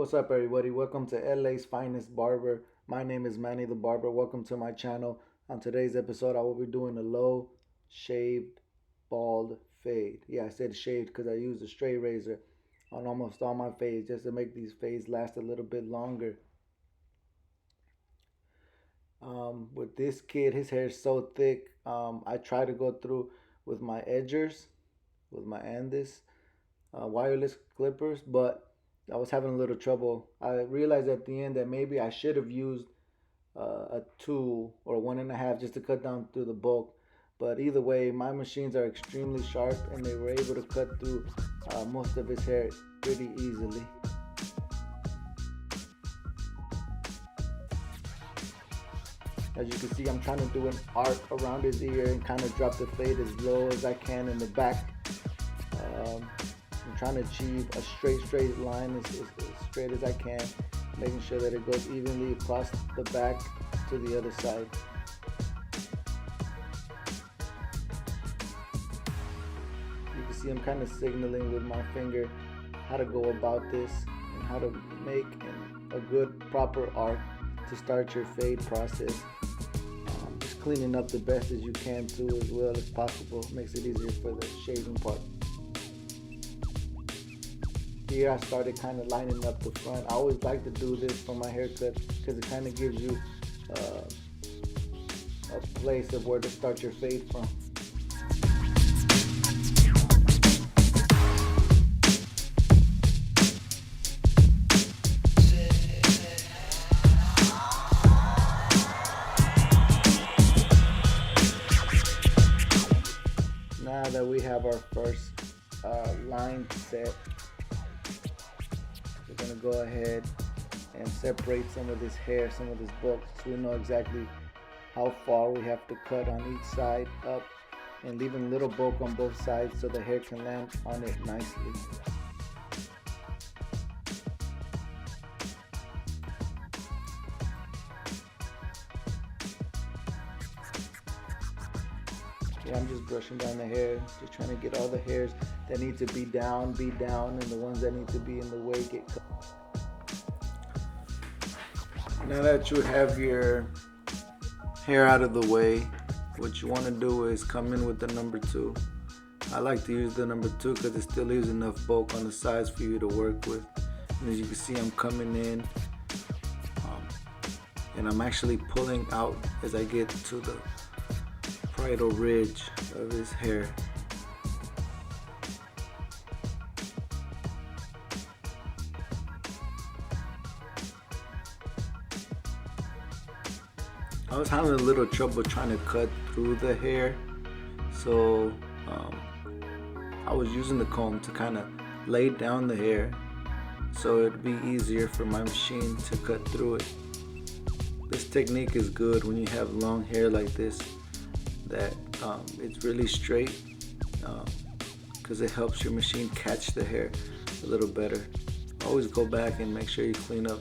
What's up, everybody? Welcome to LA's finest barber. My name is Manny the Barber. Welcome to my channel. On today's episode, I will be doing a low shaved bald fade. Yeah, I said shaved because I used a straight razor on almost all my fades just to make these fades last a little bit longer. With this kid, his hair is so thick. I try to go through with my edgers, with my Andis wireless clippers, but I was having a little trouble. I realized at the end that maybe I should have used a 2 or 1.5 just to cut down through the bulk. But either way, my machines are extremely sharp and they were able to cut through most of his hair pretty easily. As you can see, I'm trying to do an arc around his ear and kind of drop the fade as low as I can in the back. I'm trying to achieve a straight line as straight as I can, making sure that it goes evenly across the back to the other side. You can see I'm kind of signaling with my finger how to go about this and how to make a good proper arc to start your fade process. Just cleaning up the best as you can too, as well as possible, makes it easier for the shaving part. Here I started kind of lining up the front. I always like to do this for my haircut because it kind of gives you a place of where to start your fade from. Now that we have our first line set, we're going to go ahead and separate some of this hair, some of this bulk, so we know exactly how far we have to cut on each side up, and leaving little bulk on both sides so the hair can land on it nicely. Yeah, I'm just brushing down the hair, just trying to get all the hairs that need to be down, and the ones that need to be in the way get cut. Now that you have your hair out of the way, what you want to do is come in with the number 2. I like to use the number 2 because it still leaves enough bulk on the sides for you to work with. And as you can see, I'm coming in and I'm actually pulling out as I get to the parietal ridge of his hair. I was having a little trouble trying to cut through the hair, so I was using the comb to kind of lay down the hair so it'd be easier for my machine to cut through it. This technique is good when you have long hair like this, that it's really straight, because it helps your machine catch the hair a little better. Always go back and make sure you clean up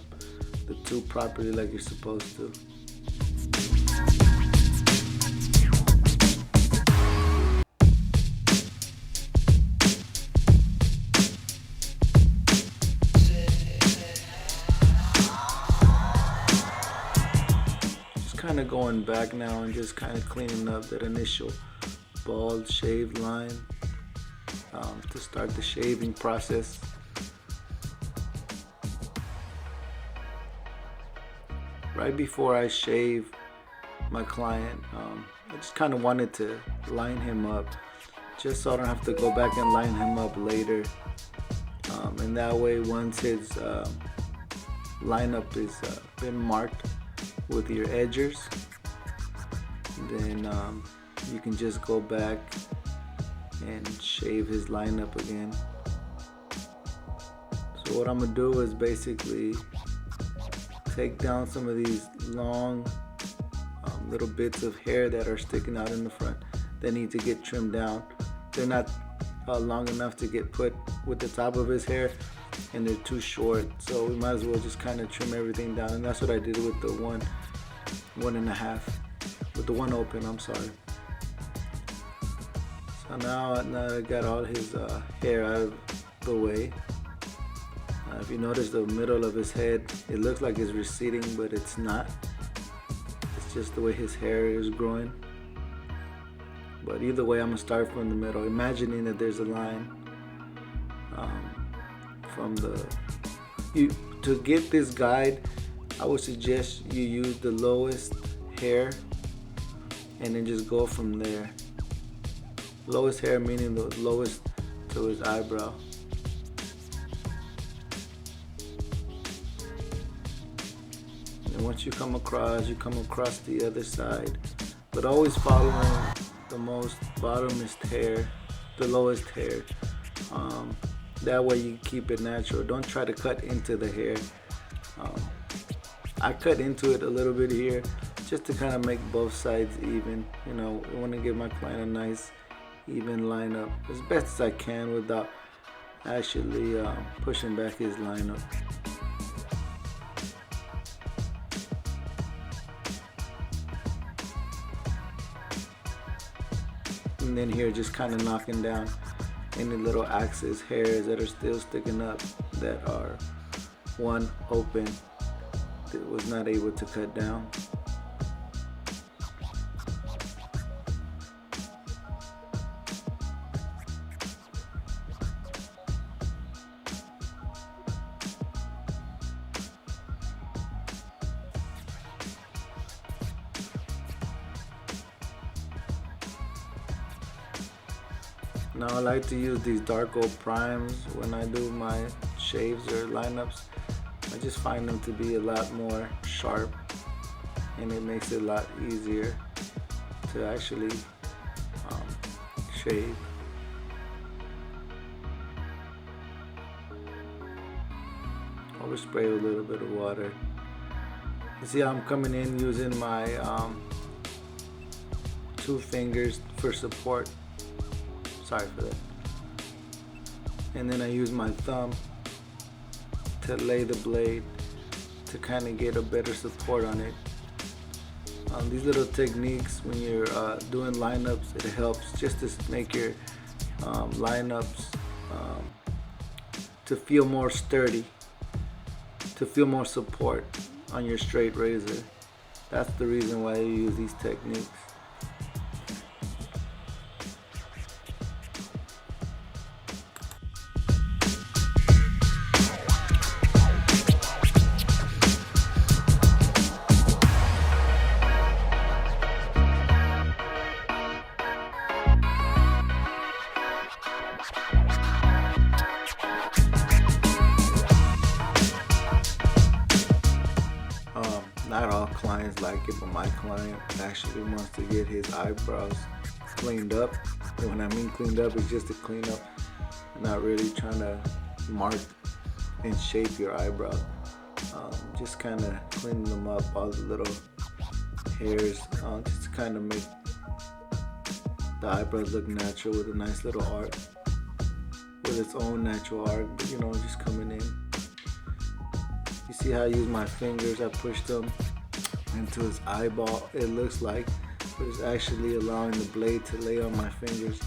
the tube properly like you're supposed to. Kind of going back now and just kind of cleaning up that initial bald shaved line to start the shaving process. Right before I shave my client, I just kind of wanted to line him up just so I don't have to go back and line him up later, and that way once his lineup is been marked with your edgers, then you can just go back and shave his lineup again. So what I'm gonna do is basically take down some of these long little bits of hair that are sticking out in the front that need to get trimmed down. They're not long enough to get put with the top of his hair, and they're too short, so we might as well just kind of trim everything down. And that's what I did with the 1.5, with the one open, I'm sorry. So now I got all his hair out of the way, If you notice the middle of his head, it looks like it's receding, but it's not. It's just the way his hair is growing. But either way, I'm gonna start from the middle, imagining that there's a line from the. To get this guide, I would suggest you use the lowest hair and then just go from there. Lowest hair meaning the lowest to his eyebrow. And once you come across the other side, but always following the most bottomest hair, the lowest hair. That way you keep it natural. Don't try to cut into the hair. I cut into it a little bit here just to kind of make both sides even. You know, I want to give my client a nice even lineup as best as I can without actually pushing back his lineup. And then here just kind of knocking down any little excess hairs that are still sticking up, that are one open that was not able to cut down. Now I like to use these Darko primes when I do my shaves or lineups. I just find them to be a lot more sharp, and it makes it a lot easier to actually shave. Always spray with a little bit of water. You see how I'm coming in using my 2 fingers for support. Sorry for that. And then I use my thumb to lay the blade to kind of get a better support on it. These little techniques when you're doing lineups, it helps just to make your lineups to feel more sturdy, to feel more support on your straight razor. That's the reason why I use these techniques. Not all clients like it, but my client actually wants to get his eyebrows cleaned up. And when I mean cleaned up, it's just to clean up, not really trying to mark and shape your eyebrow. Just kind of cleaning them up, all the little hairs, just to kind of make the eyebrows look natural with a nice little arc, with its own natural arc, but you know, just coming in. You see how I use my fingers, I push them into his eyeball, it looks like, but it's actually allowing the blade to lay on my fingers.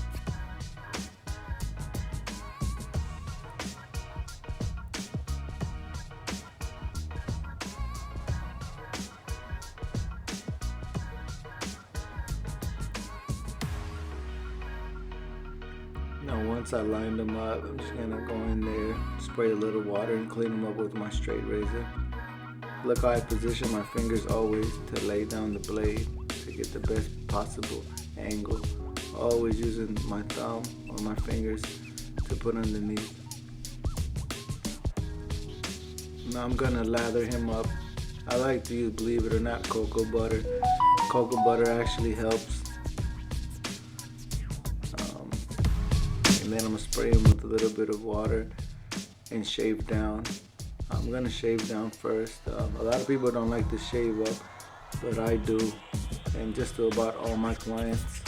Now once I line them up, I'm just gonna go in there, spray a little water and clean them up with my straight razor. Look how I position my fingers always to lay down the blade to get the best possible angle. Always using my thumb or my fingers to put underneath. Now I'm gonna lather him up. I like to use, believe it or not, cocoa butter. Cocoa butter actually helps. And then I'm gonna spray him with a little bit of water and shave down. I'm gonna shave down first. A lot of people don't like to shave up, but I do, and just to about all my clients.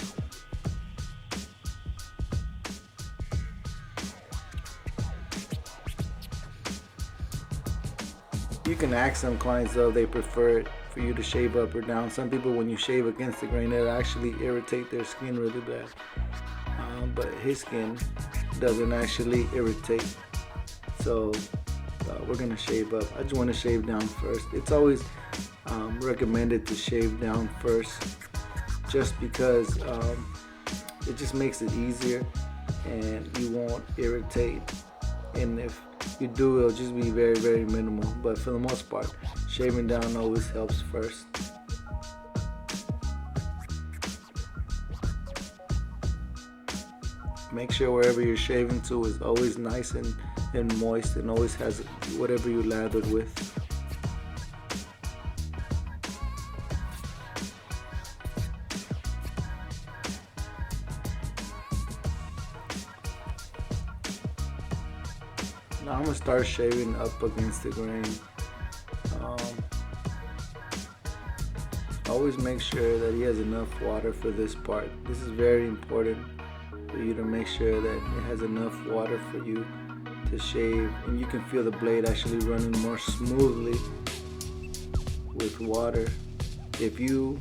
You can ask some clients though, they prefer it for you to shave up or down. Some people, when you shave against the grain, it'll actually irritate their skin really bad. But his skin doesn't actually irritate. So we're gonna shave up. I just want to shave down first. It's always recommended to shave down first, just because it just makes it easier and you won't irritate. And if you do, it'll just be very, very minimal. But for the most part, shaving down always helps first. Make sure wherever you're shaving to is always nice and moist, and always has whatever you lathered with. Now I'm gonna start shaving up against the grain. Always make sure that he has enough water for this part. This is very important for you to make sure that it has enough water for you to shave, and you can feel the blade actually running more smoothly with water. If you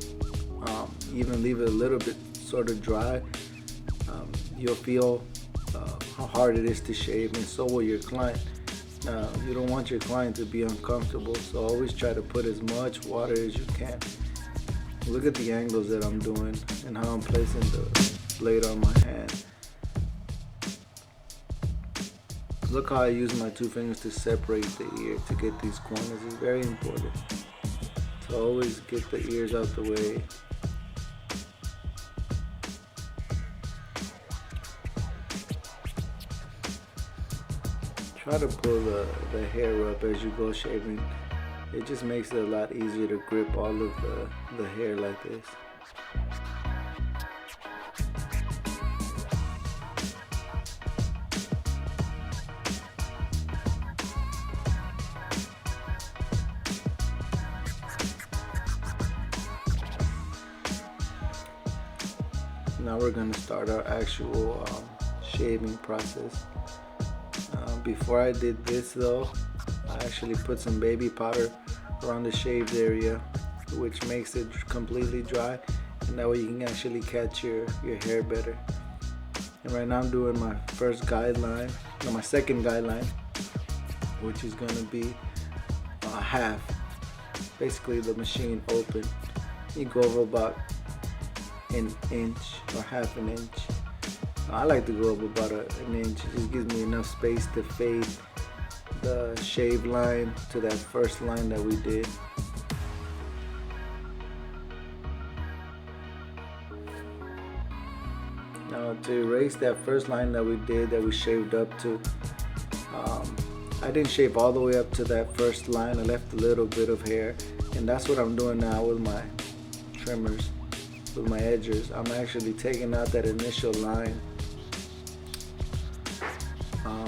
even leave it a little bit sort of dry, you'll feel how hard it is to shave, and so will your client. You don't want your client to be uncomfortable, so always try to put as much water as you can. Look at the angles that I'm doing and how I'm placing the blade on my hand. Look how I use my two fingers to separate the ear to get these corners. It's very important to always get the ears out the way. Try to pull the hair up as you go shaving. It just makes it a lot easier to grip all of the hair like this. Now we're going to start our actual shaving process. Before I did this though, I actually put some baby powder around the shaved area, which makes it completely dry, and that way you can actually catch your hair better. And right now I'm doing my first guideline, no, my second guideline, which is going to be half, basically the machine open. You go over about an inch or half an inch. I like to go up about an inch. It just gives me enough space to fade the shave line to that first line that we did. Now to erase that first line that we did, that we shaved up to, I didn't shave all the way up to that first line. I left a little bit of hair, and that's what I'm doing now with my trimmers, with my edgers. I'm actually taking out that initial line.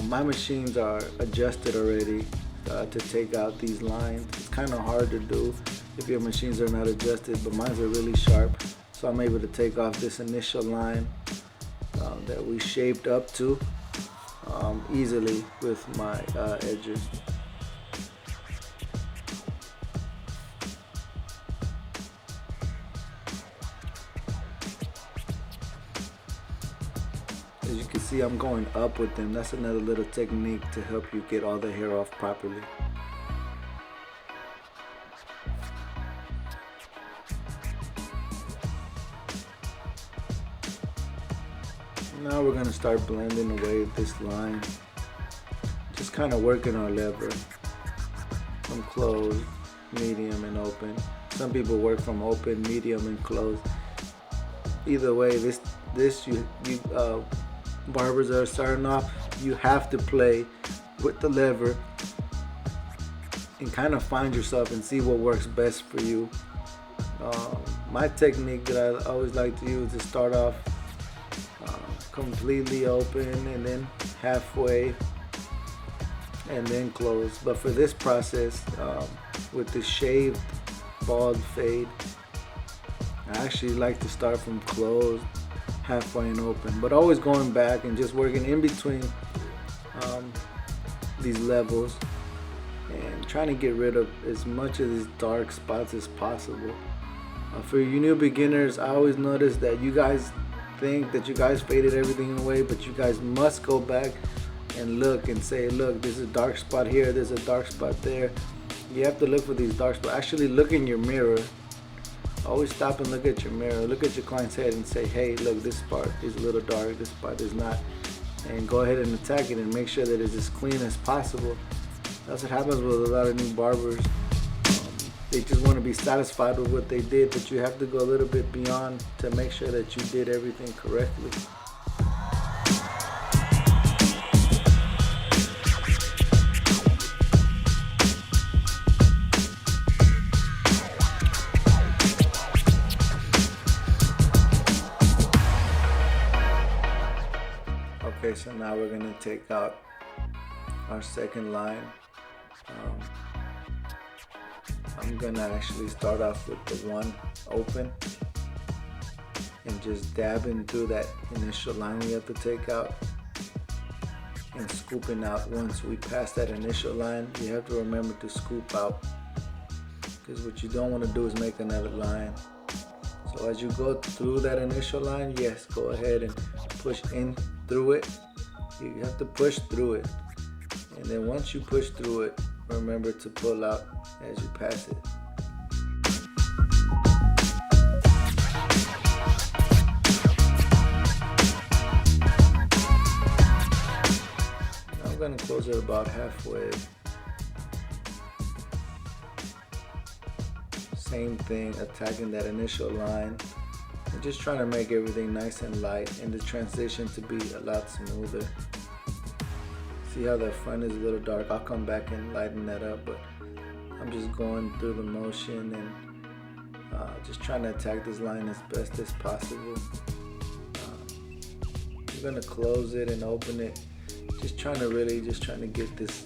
My machines are adjusted already to take out these lines. It's kind of hard to do if your machines are not adjusted, but mine are really sharp, so I'm able to take off this initial line that we shaved up to easily with my edgers. As you can see, I'm going up with them. That's another little technique to help you get all the hair off properly. Now we're going to start blending away this line. Just kind of working our lever from closed, medium, and open. Some people work from open, medium, and closed. Either way, this barbers that are starting off, you have to play with the lever and kind of find yourself and see what works best for you. My technique that I always like to use is start off completely open and then halfway and then close. But for this process, with the shaved bald fade, I actually like to start from closed, halfway, and open, but always going back and just working in between these levels and trying to get rid of as much of these dark spots as possible. For you new beginners, I always notice that you guys think that you guys faded everything away, but you guys must go back and look and say, look, there's a dark spot here, there's a dark spot there. You have to look for these dark spots. Actually look in your mirror. Always stop and look at your mirror. Look at your client's head and say, hey, look, this part is a little dark, this part is not. And go ahead and attack it and make sure that it's as clean as possible. That's what happens with a lot of new barbers. They just want to be satisfied with what they did, but you have to go a little bit beyond to make sure that you did everything correctly. Okay, so now we're going to take out our second line. I'm gonna actually start off with the one open and just dabbing through that initial line we have to take out and scooping out. Once we pass that initial line, you have to remember to scoop out, because what you don't want to do is make another line. So as you go through that initial line, yes, go ahead and push in through it. You have to push through it, and then once you push through it, remember to pull out as you pass it. Now I'm going to close it about halfway. Same thing, attacking that initial line and just trying to make everything nice and light and the transition to be a lot smoother. See how the front is a little dark? I'll come back and lighten that up, but I'm just going through the motion and just trying to attack this line as best as possible. I'm gonna close it and open it, just trying to get this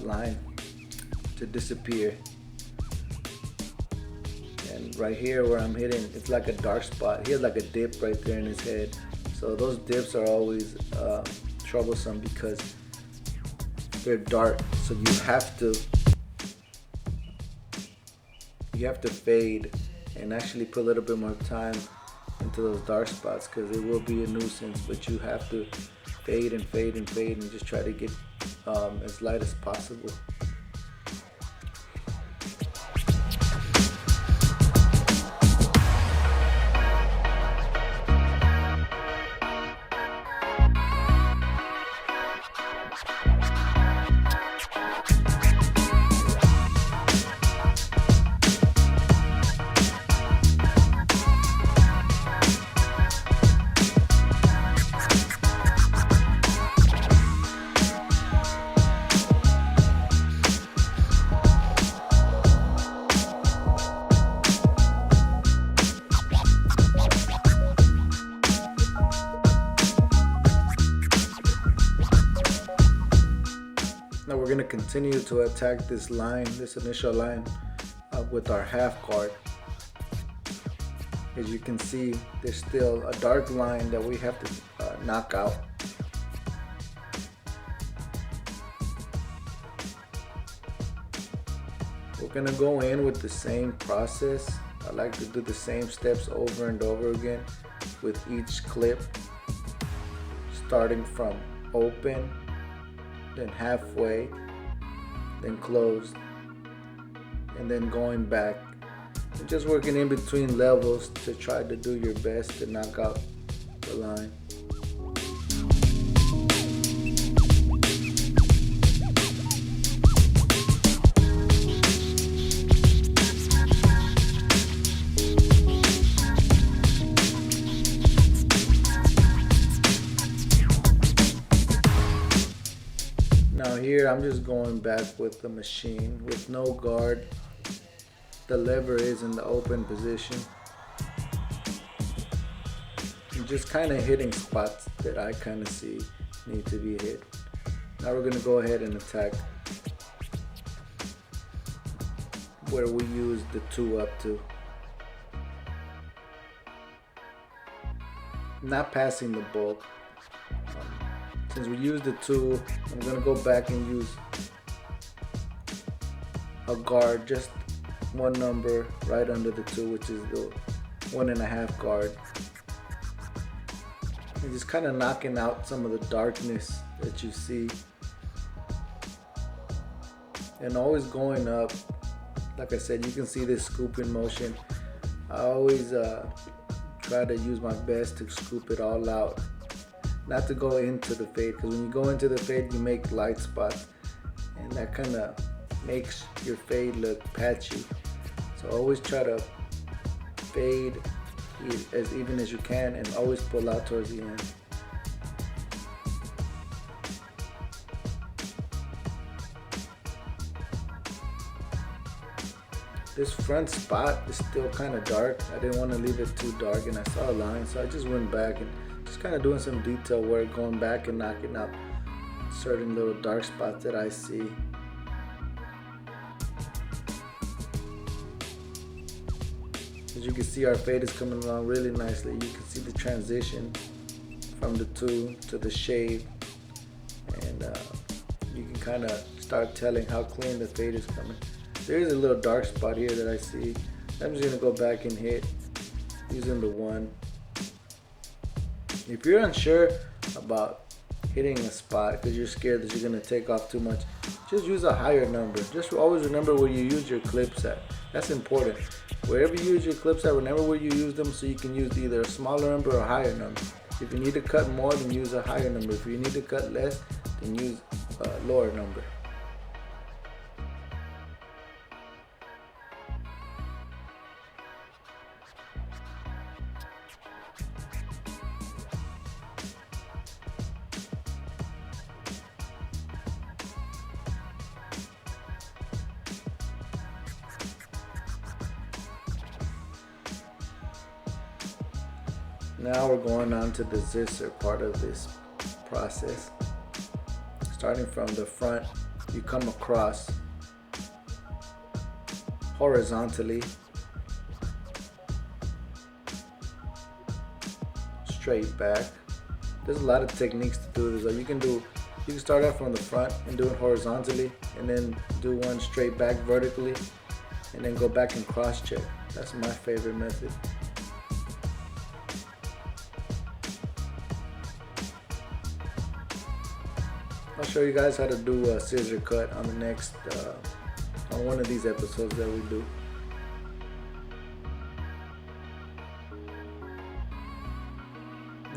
line to disappear. And right here where I'm hitting, it's like a dark spot. He has like a dip right there in his head. So those dips are always troublesome because they're dark, so you have to fade and actually put a little bit more time into those dark spots, because it will be a nuisance. But you have to fade and fade and fade and just try to get as light as possible. Now we're going to continue to attack this line, this initial line, with our half guard. As you can see, there's still a dark line that we have to knock out. We're going to go in with the same process. I like to do the same steps over and over again with each clip, starting from open, then halfway, then closed, and then going back. And just working in between levels to try to do your best to knock out the line. Now here I'm just going back with the machine with no guard. The lever is in the open position. I'm just kind of hitting spots that I kind of see need to be hit. Now we're going to go ahead and attack where we use the 2 up to. Not passing the bulk. Since we used the 2, I'm going to go back and use a guard, just one number right under the 2, which is the 1.5 guard. And just kind of knocking out some of the darkness that you see. And always going up. Like I said, you can see this scooping motion. I always try to use my best to scoop it all out. Not to go into the fade, because when you go into the fade, you make light spots. And that kind of makes your fade look patchy. So always try to fade as even as you can and always pull out towards the end. This front spot is still kind of dark. I didn't want to leave it too dark, and I saw a line, so I just went back and just kind of doing some detail work, going back and knocking out certain little dark spots that I see. As you can see, our fade is coming along really nicely. You can see the transition from the two to the shade, and you can kind of start telling how clean the fade is coming. There is a little dark spot here that I see. I'm just gonna go back and hit using the 1. If you're unsure about hitting a spot because you're scared that you're gonna take off too much, just use a higher number. Just always remember where you use your clips at. That's important. Wherever you use your clips at, remember where you use them so you can use either a smaller number or a higher number. If you need to cut more, then use a higher number. If you need to cut less, then use a lower number. Now we're going on to the zisser part of this process. Starting from the front, you come across horizontally, straight back. There's a lot of techniques to do this. You can start out from the front and do it horizontally, and then do one straight back vertically, and then go back and cross check. That's my favorite method. I'll show you guys how to do a scissor cut on the next, on one of these episodes that we do.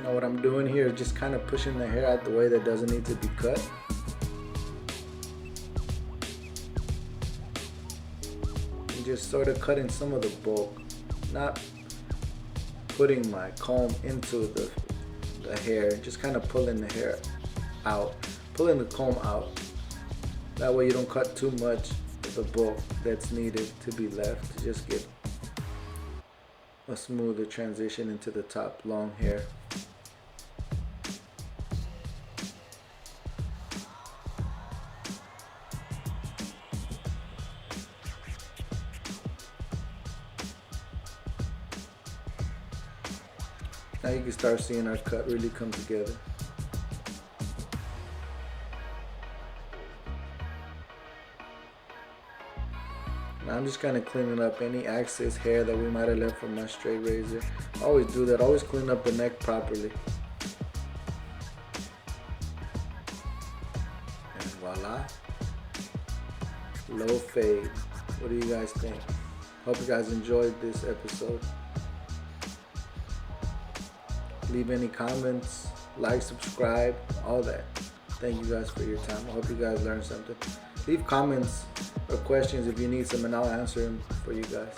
Now what I'm doing here is just kind of pushing the hair out the way that doesn't need to be cut. And just sort of cutting some of the bulk, not putting my comb into the hair, just kind of pulling the hair out. Pulling the comb out. That way you don't cut too much of the bulk that's needed to be left to just get a smoother transition into the top long hair. Now you can start seeing our cut really come together. Now I'm just kind of cleaning up any excess hair that we might have left from my straight razor. I always do that. Always clean up the neck properly. And voila. Low fade. What do you guys think? Hope you guys enjoyed this episode. Leave any comments, like, subscribe, all that. Thank you guys for your time. I hope you guys learned something. Leave comments or questions if you need some, and I'll answer them for you guys.